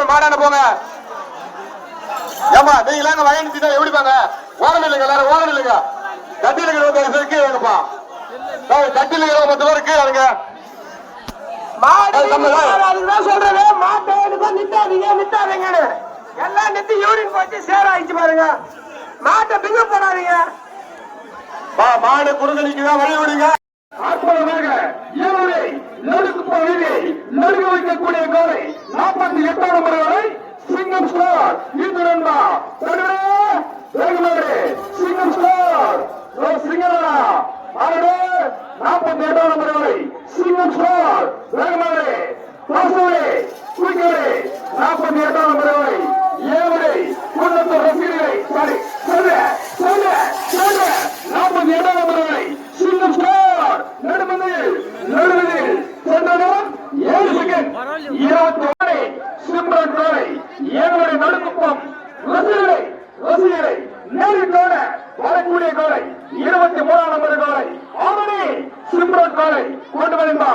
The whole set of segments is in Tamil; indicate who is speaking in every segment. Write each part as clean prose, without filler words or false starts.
Speaker 1: வீரர்கள் மாடான போங்க. ஏமா நீங்க வயணிச்சு எப்படிப்பாங்க? ஓரம் இல்லைங்க, எல்லாரும் ஓரம் இல்லைங்க. கட்டில இருக்கிற கீழே வைங்கப்பா. கட்டில இருக்கிற 10 பேர் கீழே வைங்க. அதுதான் சொல்றேன், மாட்டை நிட்டாதீங்க. எல்லாம் நிறுத்தி யூரின் போச்சு சேர ஆயிடுச்சு பாருங்க. மாட்டை பிங்க போடாதீங்க. மாடு குறுக்க நிக்குதா, வழி விடுங்க. நடுக்க வைக்கக்கூடிய கோலை 48 நம்பர் வரை சிங்கம் ஸ்டார் நண்பா சிங்கம் ஸ்டார் சிங்கரா 48 நம்பர் வரை சிங்கம் ஸ்டார் வேகமாடு 48 நம்பர் வரை ஏவரை குன்னத்தூர் ரசிகர்களை சாரி சொல்ல 47 நம்பர் வரை சிங்கம் ஸ்டார் நடுமதில் சென்றனர் 7 செகண்ட் 21 சிம்ரன் கோலை ஏவரை நடுக்குப்பம் ரசிகரை நேரிட்டோட வரக்கூடிய கோலை 23 நம்பர் கோலை ஆரணி சிம்ரன் கோலை கொண்டு வந்தா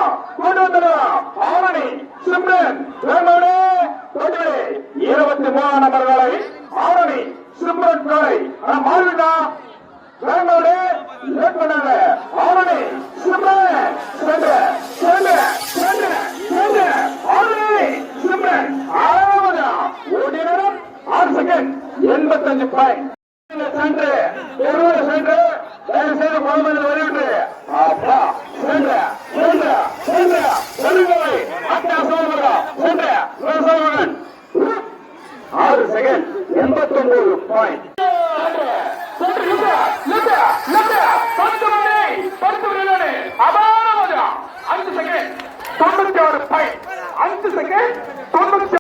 Speaker 1: ஆரணி சிம்ரன் 23 நம்பர் கோலை ஆரணி சிம்ரன் கோலை மாறுடா வேங்கோடு லேட் பண்ணாங்க. ஆரணி சிம்ரன் ஆரணி சிம்ரன் 6 செகண்ட் 85 பாயிண்ட் சென்று குழந்தை வருகின்ற அப்பா சென்று அத்தியாசம் 6 செகண்ட் 89 பாயிண்ட். அஞ்சு second 96 point. 5 second 96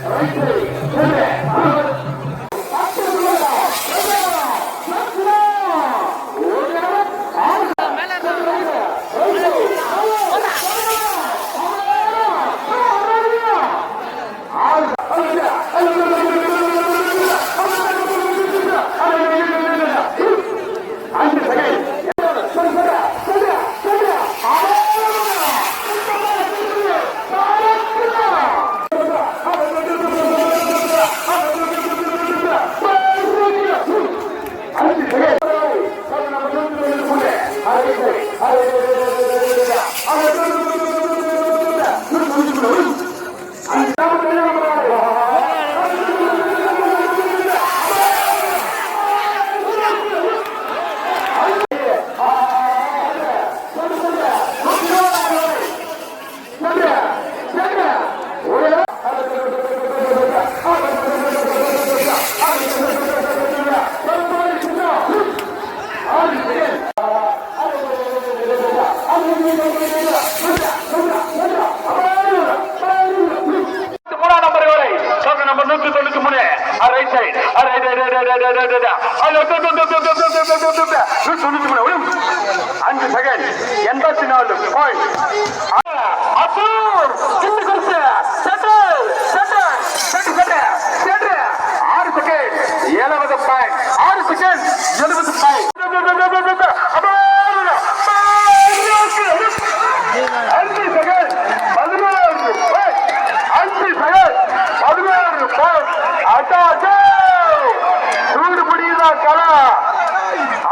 Speaker 2: Right,
Speaker 1: 5 second 84 point. சின்ன குருசு settle settle settle settle 6 second 70 point. 6 second 70 point. 5 second 16 சூடு முடியுதா கலா?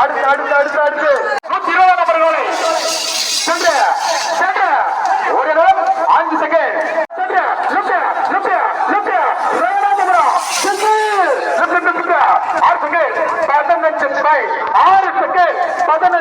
Speaker 1: அடுத்து அடுத்து அடுத்து அடுத்து 120 நம்பர்களை சென்று சென்று ஒரு நேரம் 5 செகண்ட் சென்று lift lift lift 6 second 15 point. 6 second 15.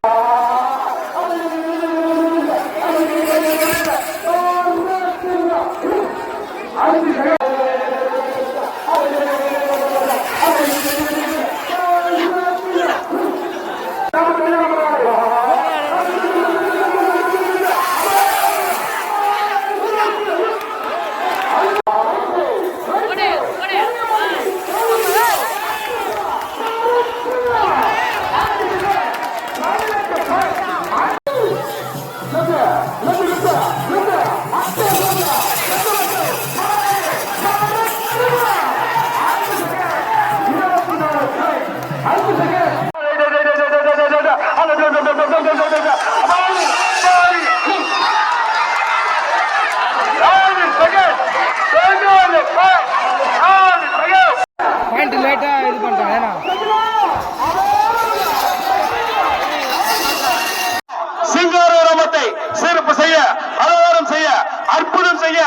Speaker 1: சிங்காரத்தை சிறப்பு செய்ய, அலங்காரம் செய்ய, அற்புதம் செய்ய,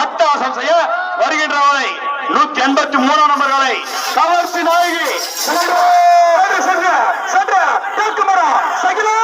Speaker 1: அட்டகாசம் செய்ய வருகின்றவரை 183 நம்பர்களை கவர்ச்சி நாயகி தெற்கு மரம் சகிலா